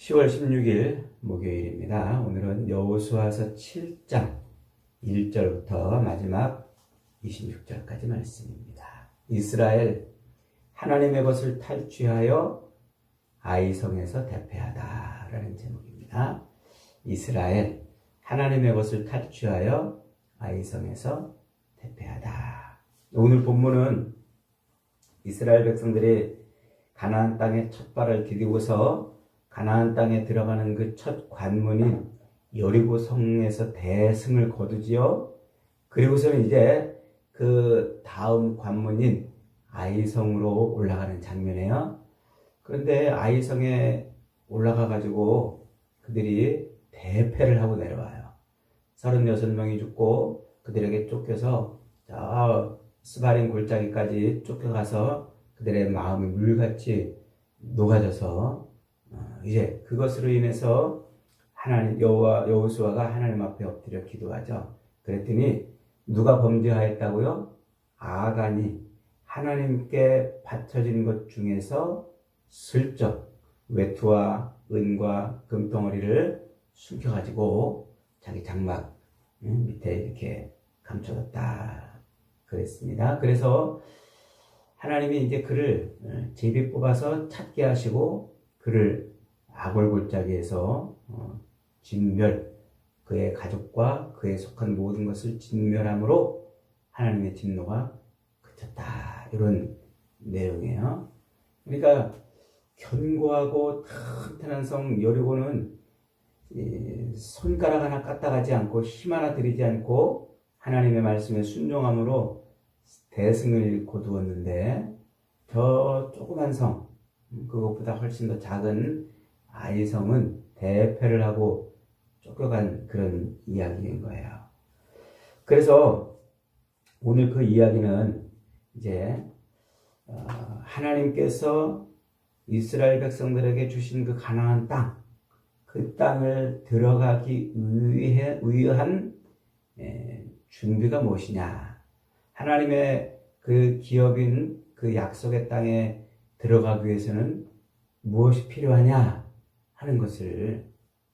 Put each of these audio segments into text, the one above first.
10월 16일 목요일입니다. 오늘은 여호수아서 7장 1절부터 마지막 26절까지 말씀입니다. 이스라엘 하나님의 것을 탈취하여 아이성에서 대패하다 라는 제목입니다. 이스라엘 하나님의 것을 탈취하여 아이성에서 대패하다. 오늘 본문은 이스라엘 백성들이 가나안 땅에 첫 발을 디디고서 가나안 땅에 들어가는 그 첫 관문인 여리고 성에서 대승을 거두지요. 그리고서는 이제 그 다음 관문인 아이성으로 올라가는 장면이에요. 그런데 아이성에 올라가 가지고 그들이 대패를 하고 내려와요. 36명이 죽고 그들에게 쫓겨서 저 스바림 골짜기까지 쫓겨가서 그들의 마음이 물같이 녹아져서 이제 그것으로 인해서 하나님 여호수아가 하나님 앞에 엎드려 기도하죠. 그랬더니 누가 범죄하였다고요? 아간이 하나님께 바쳐진 것 중에서 슬쩍 외투와 은과 금덩어리를 숨겨가지고 자기 장막 밑에 이렇게 감춰뒀다 그랬습니다. 그래서 하나님이 이제 그를 제비 뽑아서 찾게 하시고 그를 아골 골짜기에서 진멸, 그의 가족과 그에 속한 모든 것을 진멸함으로 하나님의 진노가 그쳤다. 이런 내용이에요. 그러니까 견고하고 튼튼한 성 여리고는 손가락 하나 까딱하지 않고 힘 하나 들이지 않고 하나님의 말씀에 순종함으로 대승을 거두었는데 저 조그만 성, 그것보다 훨씬 더 작은 아이성은 대패를 하고 쫓겨간 그런 이야기인 거예요. 그래서 오늘 그 이야기는 이제 하나님께서 이스라엘 백성들에게 주신 그 가나안 땅, 그 땅을 들어가기 위한 준비가 무엇이냐. 하나님의 그 기업인 그 약속의 땅에 들어가기 위해서는 무엇이 필요하냐 하는 것을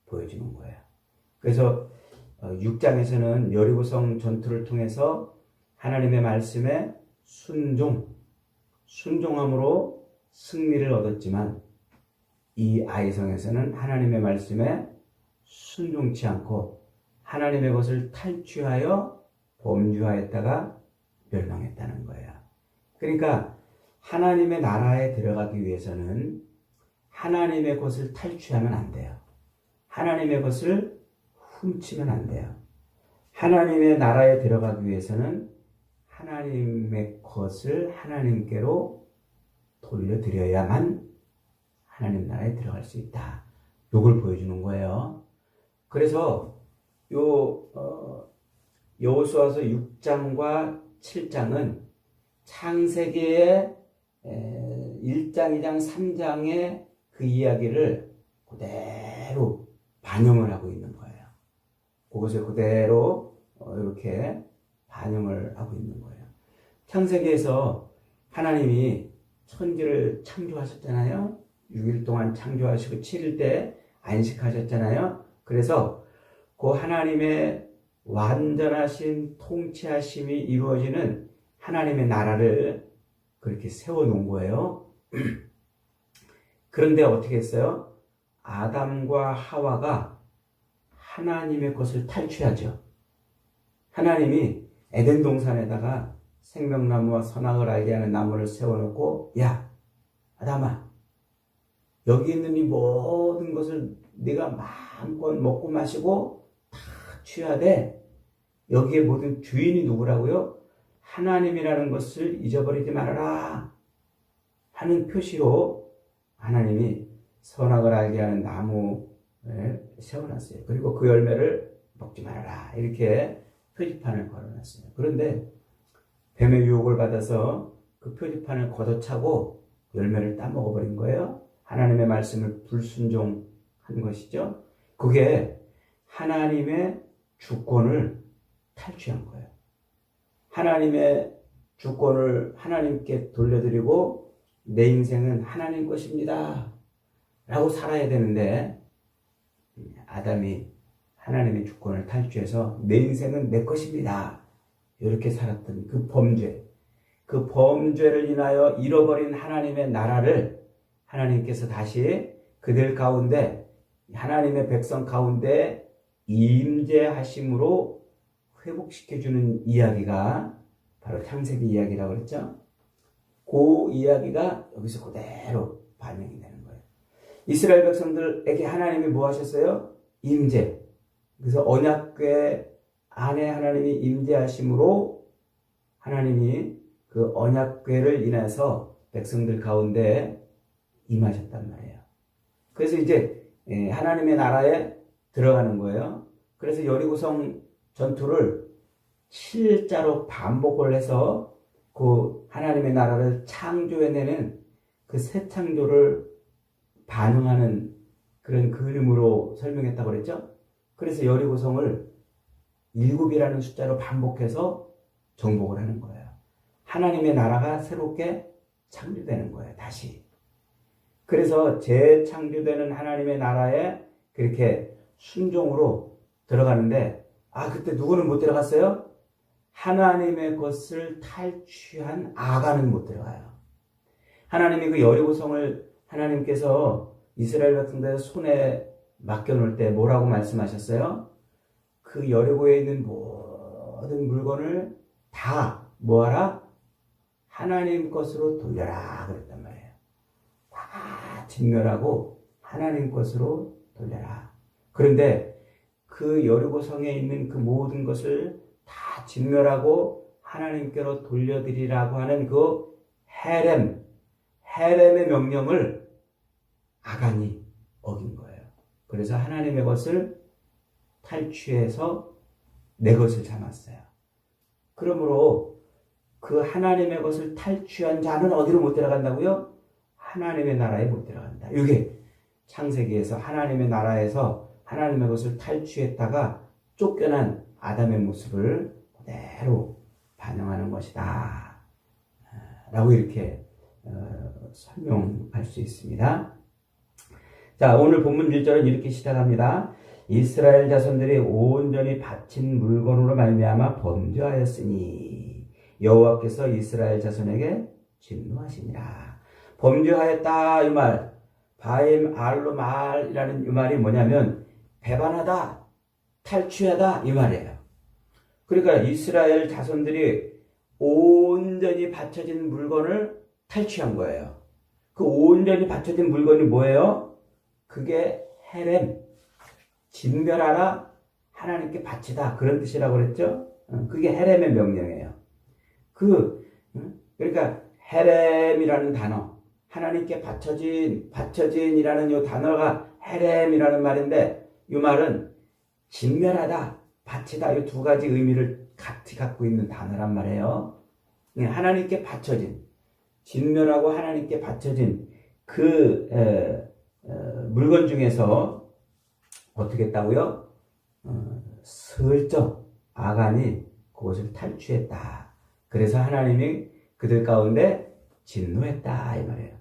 보여주는 거예요. 그래서 6장에서는 여리고성 전투를 통해서 하나님의 말씀에 순종함으로 승리를 얻었지만 이 아이성에서는 하나님의 말씀에 순종치 않고 하나님의 것을 탈취하여 범죄하였다가 멸망했다는 거예요. 그러니까 하나님의 나라에 들어가기 위해서는 하나님의 것을 탈취하면 안 돼요. 하나님의 것을 훔치면 안 돼요. 하나님의 나라에 들어가기 위해서는 하나님의 것을 하나님께로 돌려드려야만 하나님 나라에 들어갈 수 있다. 이걸 보여주는 거예요. 그래서 여호수아서 6장과 7장은 창세기의 1장, 2장, 3장의 그 이야기를 그대로 반영을 하고 있는 거예요. 그것을 그대로 이렇게 반영을 하고 있는 거예요. 창세기에서 하나님이 천지를 창조하셨잖아요. 6일 동안 창조하시고 7일 때 안식하셨잖아요. 그래서 그 하나님의 완전하신 통치하심이 이루어지는 하나님의 나라를 그렇게 세워놓은 거예요. 그런데 어떻게 했어요? 아담과 하와가 하나님의 것을 탈취하죠. 하나님이 에덴 동산에다가 생명나무와 선악을 알게 하는 나무를 세워놓고, 야, 아담아, 여기 있는 이 모든 것을 네가 마음껏 먹고 마시고 다 취하되 여기에 모든 주인이 누구라고요? 하나님이라는 것을 잊어버리지 말아라 하는 표시로 하나님이 선악을 알게 하는 나무를 세워놨어요. 그리고 그 열매를 먹지 말아라 이렇게 표지판을 걸어놨어요. 그런데 뱀의 유혹을 받아서 그 표지판을 걷어차고 열매를 따먹어버린 거예요. 하나님의 말씀을 불순종한 것이죠. 그게 하나님의 주권을 탈취한 거예요. 하나님의 주권을 하나님께 돌려드리고 내 인생은 하나님 것입니다 라고 살아야 되는데 아담이 하나님의 주권을 탈취해서 내 인생은 내 것입니다. 이렇게 살았던 그 범죄를 인하여 잃어버린 하나님의 나라를 하나님께서 다시 그들 가운데, 하나님의 백성 가운데 임재하심으로 회복시켜주는 이야기가 바로 창세기 이야기라고 그랬죠. 그 이야기가 여기서 그대로 반영이 되는 거예요. 이스라엘 백성들에게 하나님이 뭐 하셨어요? 임재. 그래서 언약궤 안에 하나님이 임재하심으로 하나님이 그 언약궤를 인해서 백성들 가운데 임하셨단 말이에요. 그래서 이제 하나님의 나라에 들어가는 거예요. 그래서 여리고성 전투를 7자로 반복을 해서 그 하나님의 나라를 창조해내는 그 새 창조를 반응하는 그런 그림으로 설명했다고 그랬죠. 그래서 여리고성을 7이라는 숫자로 반복해서 정복을 하는 거예요. 하나님의 나라가 새롭게 창조되는 거예요. 다시. 그래서 재창조되는 하나님의 나라에 그렇게 순종으로 들어가는데, 그때 누구는 못 들어갔어요? 하나님의 것을 탈취한 아간은 못 들어가요. 하나님이 그 여리고성을 하나님께서 이스라엘 백성들 손에 맡겨놓을 때 뭐라고 말씀하셨어요? 그 여리고에 있는 모든 물건을 다 뭐하라? 하나님 것으로 돌려라 그랬단 말이에요. 다 진멸하고 하나님 것으로 돌려라. 그런데 그 여리고성에 있는 그 모든 것을 다 진멸하고 하나님께로 돌려드리라고 하는 그 헤렘의 명령을 아간이 어긴 거예요. 그래서 하나님의 것을 탈취해서 내 것을 삼았어요. 그러므로 그 하나님의 것을 탈취한 자는 어디로 못 들어간다고요? 하나님의 나라에 못 들어간다. 이게 창세기에서 하나님의 나라에서 하나님의 것을 탈취했다가 쫓겨난 아담의 모습을 그대로 반영하는 것이다 라고 이렇게 설명할 수 있습니다. 자, 오늘 본문 1절은 이렇게 시작합니다. 이스라엘 자손들이 온전히 바친 물건으로 말미암아 범죄하였으니 여호와께서 이스라엘 자손에게 진노하시니라. 범죄하였다 이 말, 바임 알로 말이라는 이 말이 뭐냐면 배반하다, 탈취하다 이 말이에요. 그러니까 이스라엘 자손들이 온전히 바쳐진 물건을 탈취한 거예요. 그 온전히 바쳐진 물건이 뭐예요? 그게 헤렘, 진멸하라, 하나님께 바치다 그런 뜻이라고 그랬죠. 그게 헤렘의 명령이에요. 그러니까 헤렘이라는 단어, 하나님께 바쳐진이라는 이 단어가 헤렘이라는 말인데, 이 말은 진멸하다, 바치다 이 두 가지 의미를 같이 갖고 있는 단어란 말이에요. 하나님께 바쳐진, 진멸하고 하나님께 바쳐진 그 물건 중에서 어떻게 했다고요? 슬쩍 아간이 그것을 탈취했다. 그래서 하나님이 그들 가운데 진노했다 이 말이에요.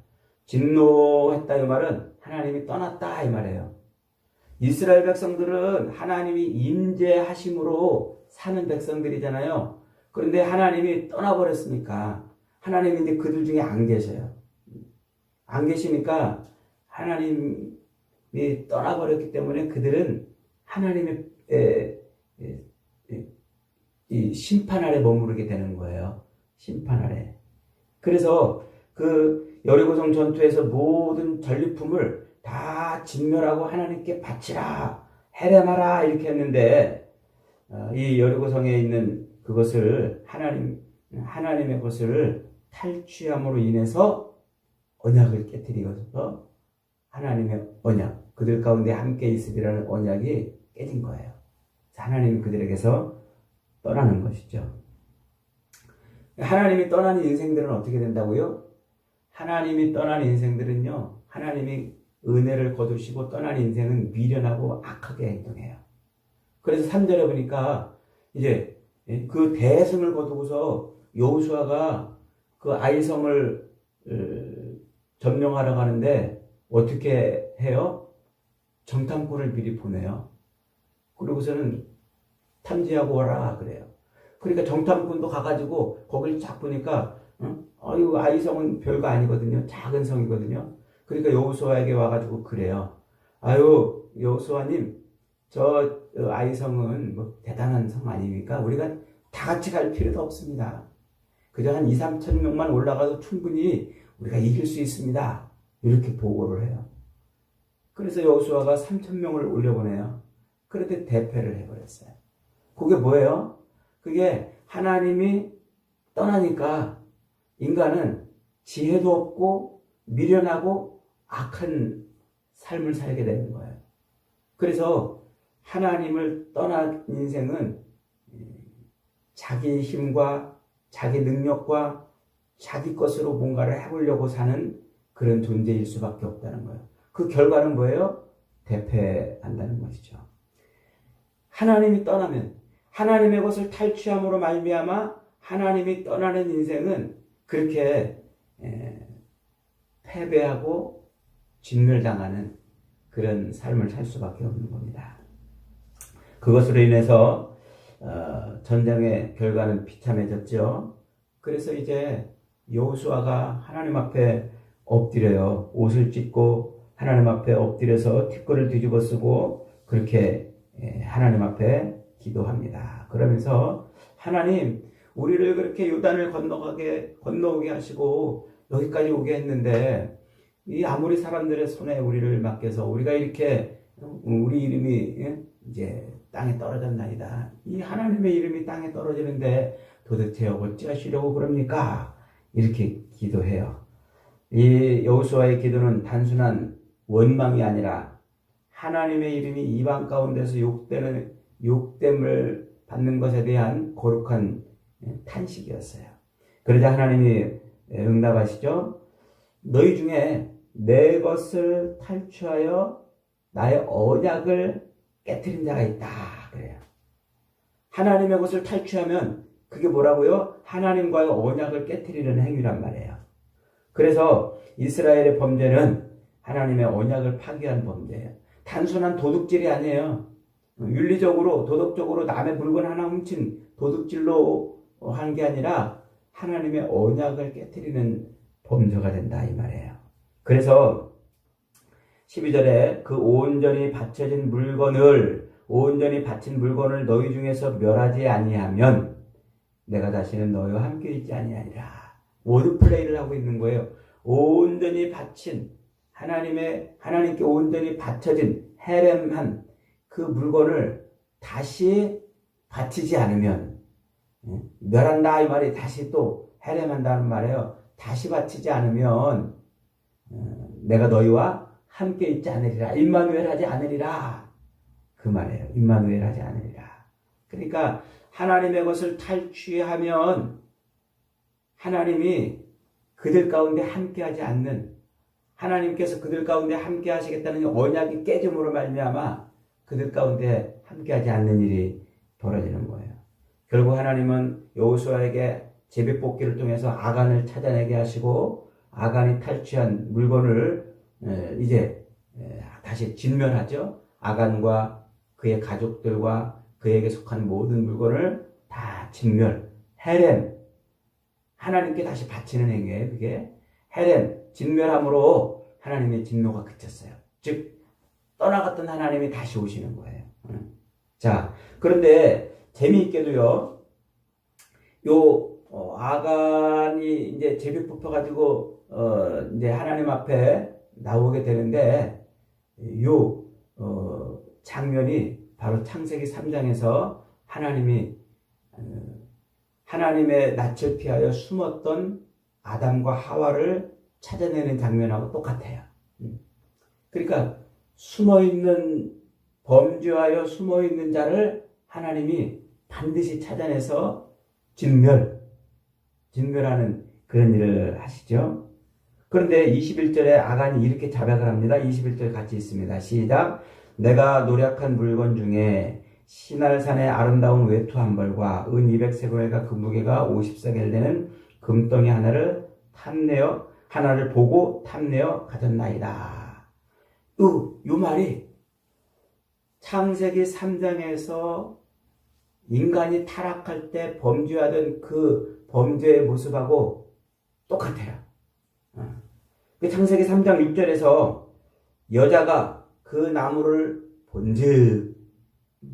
진노했다 이 말은 하나님이 떠났다 이 말이에요. 이스라엘 백성들은 하나님이 임재하심으로 사는 백성들이잖아요. 그런데 하나님이 떠나버렸으니까 하나님이 이제 그들 중에 안 계셔요. 안 계시니까 하나님이 떠나버렸기 때문에 그들은 하나님의 이 심판 아래 머무르게 되는 거예요. 심판 아래. 그래서 그 여리고성 전투에서 모든 전리품을 다 진멸하고 하나님께 바치라, 헤렘하라 이렇게 했는데, 이 여리고성에 있는 그것을 하나님의 것을 탈취함으로 인해서 언약을 깨뜨리어서 하나님의 언약, 그들 가운데 함께 있으리라는 언약이 깨진 거예요. 하나님이 그들에게서 떠나는 것이죠. 하나님이 떠나는 인생들은 어떻게 된다고요? 하나님이 떠나는 인생들은요, 하나님이 은혜를 거두시고 떠난 인생은 미련하고 악하게 행동해요. 그래서 3절에 보니까 이제 그 대승을 거두고서 여호수아가 그 아이성을 점령하러 가는데 어떻게 해요? 정탐꾼을 미리 보내요. 그리고서는 탐지하고 오라 그래요. 그러니까 정탐꾼도 가가지고 거길 쫙 보니까 아유 아이성은 별거 아니거든요. 작은 성이거든요. 그러니까 여호수아에게 와가지고 그래요. 아유 여호수아님 저 아이성은 뭐 대단한 성 아닙니까? 우리가 다 같이 갈 필요도 없습니다. 그저 한 2, 3천 명만 올라가도 충분히 우리가 이길 수 있습니다. 이렇게 보고를 해요. 그래서 여호수아가 3천 명을 올려보내요. 그런데 대패를 해버렸어요. 그게 뭐예요? 그게 하나님이 떠나니까 인간은 지혜도 없고 미련하고 악한 삶을 살게 되는 거예요. 그래서 하나님을 떠난 인생은 자기 힘과 자기 능력과 자기 것으로 뭔가를 해보려고 사는 그런 존재일 수밖에 없다는 거예요. 그 결과는 뭐예요? 대패한다는 것이죠. 하나님이 떠나면 하나님의 것을 탈취함으로 말미암아 하나님이 떠나는 인생은 그렇게 패배하고 진멸당하는 그런 삶을 살 수밖에 없는 겁니다. 그것으로 인해서 전쟁의 결과는 비참해졌죠. 그래서 이제 여호수아가 하나님 앞에 엎드려요. 옷을 찢고 하나님 앞에 엎드려서 티끌을 뒤집어 쓰고 그렇게 하나님 앞에 기도합니다. 그러면서 하나님 우리를 그렇게 요단을 건너오게 하시고 여기까지 오게 했는데 이 아무리 사람들의 손에 우리를 맡겨서 우리가 이렇게 우리 이름이 이제 땅에 떨어졌나이다. 이 하나님의 이름이 땅에 떨어지는데 도대체 어찌하시려고 그럽니까? 이렇게 기도해요. 이 여호수아의 기도는 단순한 원망이 아니라 하나님의 이름이 이방 가운데서 욕됨을 받는 것에 대한 거룩한 탄식이었어요. 그러자 하나님이 응답하시죠. 너희 중에 내 것을 탈취하여 나의 언약을 깨트린 자가 있다. 그래요. 하나님의 것을 탈취하면 그게 뭐라고요? 하나님과의 언약을 깨트리는 행위란 말이에요. 그래서 이스라엘의 범죄는 하나님의 언약을 파기한 범죄예요. 단순한 도둑질이 아니에요. 윤리적으로 도덕적으로 남의 물건 하나 훔친 도둑질로 한 게 아니라 하나님의 언약을 깨트리는 범죄가 된다 이 말이에요. 그래서 12절에 그 온전히 바친 물건을 너희 중에서 멸하지 아니하면 내가 다시는 너희와 함께 있지 아니하리라. 워드 플레이를 하고 있는 거예요. 온전히 바친 하나님께 온전히 바쳐진 헤렘한 그 물건을 다시 바치지 않으면 멸한다 이 말이 다시 또 헤렘한다는 말이에요. 다시 바치지 않으면 내가 너희와 함께 있지 않으리라. 임마누엘 하지 않으리라. 그 말이에요. 임마누엘 하지 않으리라. 그러니까 하나님의 것을 탈취하면 하나님이 그들 가운데 함께하지 않는 하나님께서 그들 가운데 함께하시겠다는 언약이 깨짐으로 말미암아 그들 가운데 함께하지 않는 일이 벌어지는 거예요. 결국 하나님은 여호수아에게 제비뽑기를 통해서 아간을 찾아내게 하시고 아간이 탈취한 물건을 이제 다시 진멸하죠. 아간과 그의 가족들과 그에게 속한 모든 물건을 다 진멸, 헤렘, 하나님께 다시 바치는 행위예요. 그게 헤렘, 진멸함으로 하나님의 진노가 그쳤어요. 즉 떠나갔던 하나님이 다시 오시는 거예요. 자, 그런데 재미있게도요. 아간이 이제 제비 뽑혀가지고 이제 하나님 앞에 나오게 되는데 장면이 바로 창세기 3장에서 하나님의 낯을 피하여 숨었던 아담과 하와를 찾아내는 장면하고 똑같아요. 그러니까 범죄하여 숨어있는 자를 하나님이 반드시 찾아내서 진멸하는 그런 일을 하시죠. 그런데 21절에 아간이 이렇게 자백을 합니다. 21절 같이 있습니다. 시작. 내가 노력한 물건 중에 시날산의 아름다운 외투 한 벌과 은 200세겔과 그 무게가 50세겔 되는 금덩이 하나를 보고 탐내어 가졌나이다. 요 말이 창세기 3장에서 인간이 타락할 때 범죄하던 그 범죄의 모습하고 똑같아요. 창세기 3장 6절에서 여자가 그 나무를 본즉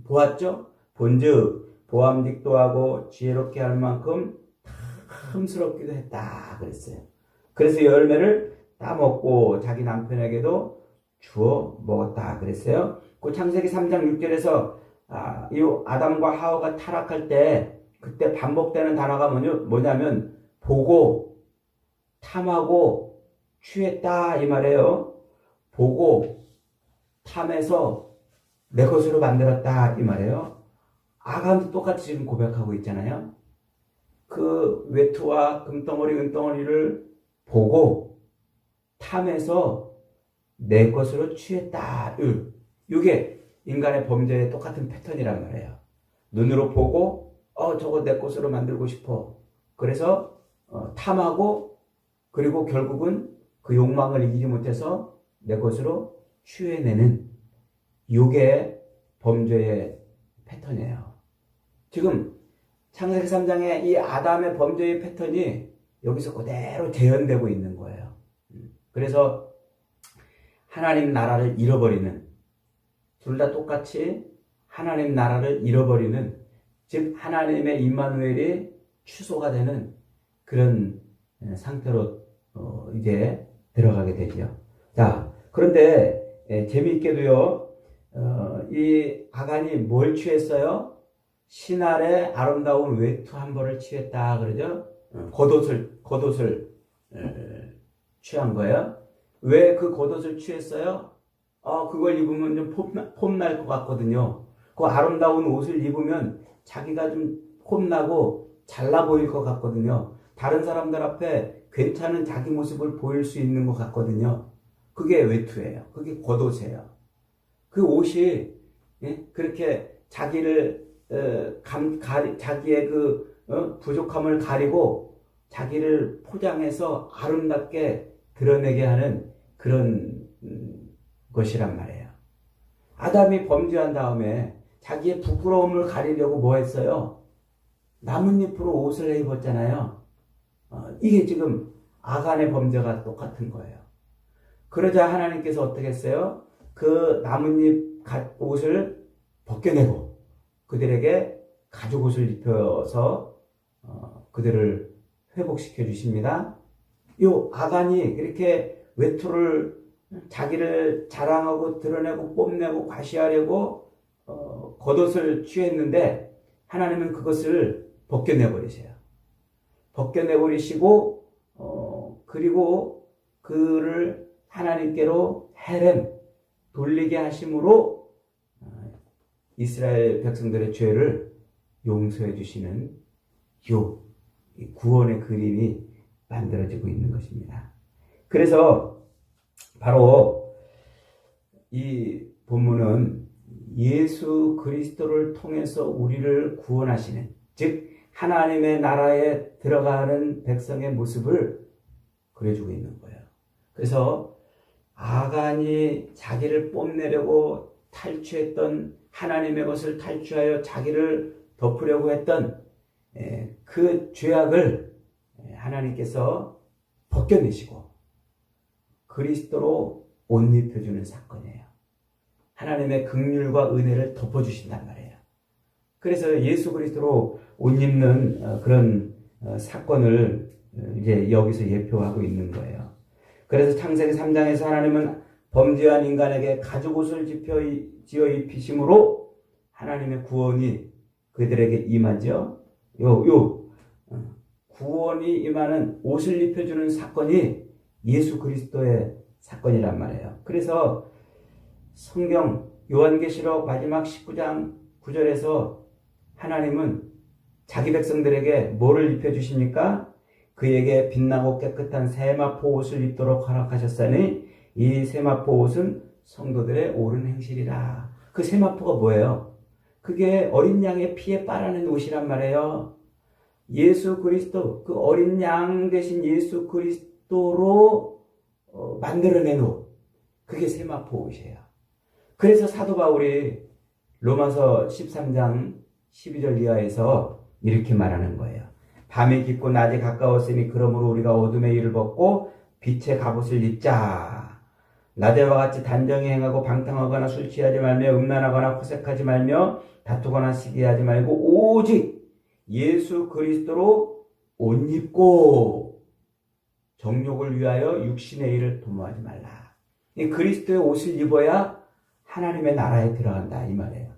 보았죠? 본즉 보암직도 하고 지혜롭게 할 만큼 탐스럽기도 했다 그랬어요. 그래서 열매를 따먹고 자기 남편에게도 주어 먹었다 그랬어요. 그 창세기 3장 6절에서 이 아담과 하와가 타락할 때 그때 반복되는 단어가 뭐냐면 보고 탐하고 취했다 이 말이에요. 보고 탐해서 내 것으로 만들었다 이 말이에요. 아간도 똑같이 지금 고백하고 있잖아요. 그 외투와 금덩어리 은덩어리를 보고 탐해서 내 것으로 취했다. 이게 인간의 범죄의 똑같은 패턴이란 말이에요. 눈으로 보고 저거 내 것으로 만들고 싶어. 그래서 탐하고 그리고 결국은 그 욕망을 이기지 못해서 내 것으로 취해내는 이게 범죄의 패턴이에요. 지금 창세기 3장의 이 아담의 범죄의 패턴이 여기서 그대로 재현되고 있는 거예요. 그래서 하나님 나라를 잃어버리는, 둘 다 똑같이 하나님 나라를 잃어버리는, 즉 하나님의 임마누엘이 취소가 되는 그런 상태로 이제 들어가게 되죠. 자, 그런데 재미있게도요, 이 아간이 뭘 취했어요? 신할의 아름다운 외투 한 벌을 취했다 그러죠. 겉옷을 취한 거예요. 왜 그 겉옷을 취했어요? 그걸 입으면 좀 폼날 것 같거든요. 그 아름다운 옷을 입으면 자기가 좀 폼나고 잘나 보일 것 같거든요. 다른 사람들 앞에 괜찮은 자기 모습을 보일 수 있는 것 같거든요. 그게 외투예요. 그게 겉옷이에요. 그 옷이 그렇게 자기를 자기의 그 부족함을 가리고 자기를 포장해서 아름답게 드러내게 하는 그런 것이란 말이에요. 아담이 범죄한 다음에 자기의 부끄러움을 가리려고 뭐 했어요? 나뭇잎으로 옷을 입었잖아요. 이게 지금 아간의 범죄가 똑같은 거예요. 그러자 하나님께서 어떻게 했어요? 그 나뭇잎 옷을 벗겨내고 그들에게 가죽 옷을 입혀서 그들을 회복시켜 주십니다. 요 아간이 이렇게 외투를 자기를 자랑하고 드러내고 뽐내고 과시하려고 겉옷을 취했는데 하나님은 그것을 벗겨내버리세요. 벗겨내버리시고 그리고 그를 하나님께로 헤렘 돌리게 하심으로 이스라엘 백성들의 죄를 용서해 주시는 요 구원의 그림이 만들어지고 있는 것입니다. 그래서 바로 이 본문은 예수 그리스도를 통해서 우리를 구원하시는, 즉 하나님의 나라에 들어가는 백성의 모습을 그려주고 있는 거예요. 그래서 아간이 자기를 뽐내려고 탈취했던 하나님의 것을 탈취하여 자기를 덮으려고 했던 그 죄악을 하나님께서 벗겨내시고 그리스도로 옷 입혀주는 사건이에요. 하나님의 긍휼과 은혜를 덮어주신단 말이에요. 그래서 예수 그리스도로 옷 입는 그런 사건을 이제 여기서 예표하고 있는 거예요. 그래서 창세기 3장에서 하나님은 범죄한 인간에게 가죽옷을 지어 입히심으로 하나님의 구원이 그들에게 임하죠. 구원이 임하는 옷을 입혀주는 사건이 예수 그리스도의 사건이란 말이에요. 그래서 성경 요한계시록 마지막 19장 9절에서 하나님은 자기 백성들에게 뭐를 입혀주십니까? 그에게 빛나고 깨끗한 세마포 옷을 입도록 허락하셨으니 이 세마포 옷은 성도들의 옳은 행실이라. 그 세마포가 뭐예요? 그게 어린 양의 피에 빨아낸 옷이란 말이에요. 예수 그리스도, 그 어린 양 대신 예수 그리스도로 만들어낸 옷. 그게 세마포 옷이에요. 그래서 사도 바울이 로마서 13장 12절 이하에서 이렇게 말하는 거예요. 밤이 깊고 낮이 가까웠으니 그러므로 우리가 어둠의 일을 벗고 빛의 갑옷을 입자. 낮에와 같이 단정히 행하고 방탕하거나 술 취하지 말며 음란하거나 호색하지 말며 다투거나 시기하지 말고 오직 예수 그리스도로 옷 입고 정욕을 위하여 육신의 일을 도모하지 말라. 이 그리스도의 옷을 입어야 하나님의 나라에 들어간다 이 말이에요.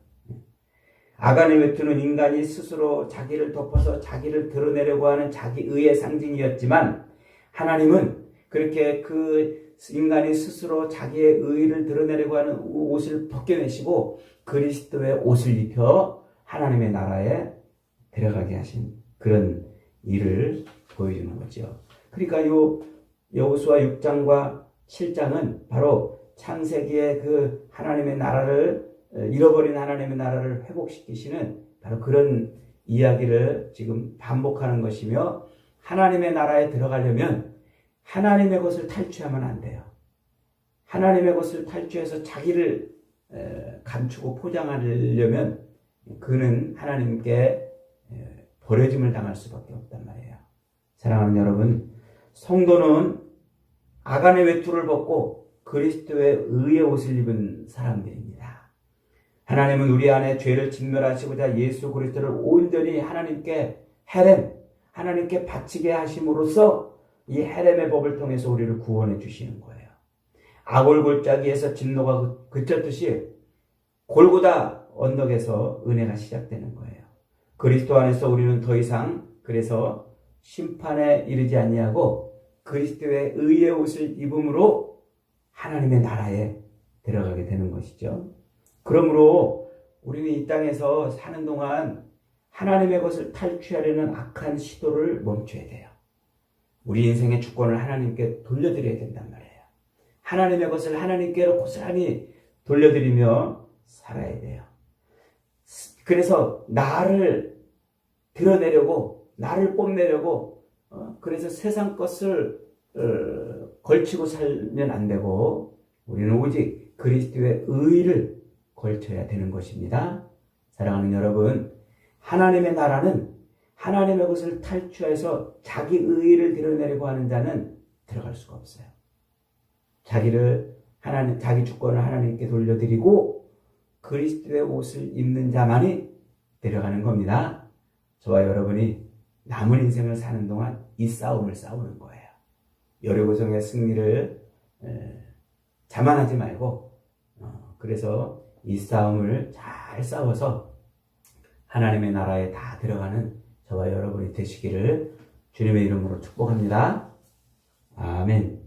아간의 외투는 인간이 스스로 자기를 덮어서 자기를 드러내려고 하는 자기 의의 상징이었지만 하나님은 그렇게 그 인간이 스스로 자기의 의를 드러내려고 하는 옷을 벗겨내시고 그리스도의 옷을 입혀 하나님의 나라에 들어가게 하신 그런 일을 보여주는 거죠. 그러니까 여호수아 6장과 7장은 바로 창세기의 그 하나님의 나라를 잃어버린 하나님의 나라를 회복시키시는 바로 그런 이야기를 지금 반복하는 것이며 하나님의 나라에 들어가려면 하나님의 것을 탈취하면 안 돼요. 하나님의 것을 탈취해서 자기를 감추고 포장하려면 그는 하나님께 버려짐을 당할 수밖에 없단 말이에요. 사랑하는 여러분, 성도는 아간의 외투를 벗고 그리스도의 의의 옷을 입은 사람들입니다. 하나님은 우리 안에 죄를 직멸하시고자 예수 그리스도를 온전히 하나님께 하나님께 바치게 하심으로써 이 헤렘의 법을 통해서 우리를 구원해 주시는 거예요. 아골 골짜기에서 진노가 그쳤듯이 골고다 언덕에서 은혜가 시작되는 거예요. 그리스도 안에서 우리는 더 이상 그래서 심판에 이르지 아니하고 그리스도의 의의 옷을 입음으로 하나님의 나라에 들어가게 되는 것이죠. 그러므로 우리는 이 땅에서 사는 동안 하나님의 것을 탈취하려는 악한 시도를 멈춰야 돼요. 우리 인생의 주권을 하나님께 돌려드려야 된단 말이에요. 하나님의 것을 하나님께로 고스란히 돌려드리며 살아야 돼요. 그래서 나를 드러내려고, 나를 뽐내려고, 그래서 세상 것을 걸치고 살면 안 되고 우리는 오직 그리스도의 의를 걸쳐야 되는 것입니다. 사랑하는 여러분, 하나님의 나라는 하나님의 것을 탈취해서 자기 의를 드러내려고 하는 자는 들어갈 수가 없어요. 자기 주권을 하나님께 돌려드리고 그리스도의 옷을 입는 자만이 들어가는 겁니다. 저와 여러분이 남은 인생을 사는 동안 이 싸움을 싸우는 거예요. 여리고성의 승리를 자만하지 말고 그래서 이 싸움을 잘 싸워서 하나님의 나라에 다 들어가는 저와 여러분이 되시기를 주님의 이름으로 축복합니다. 아멘.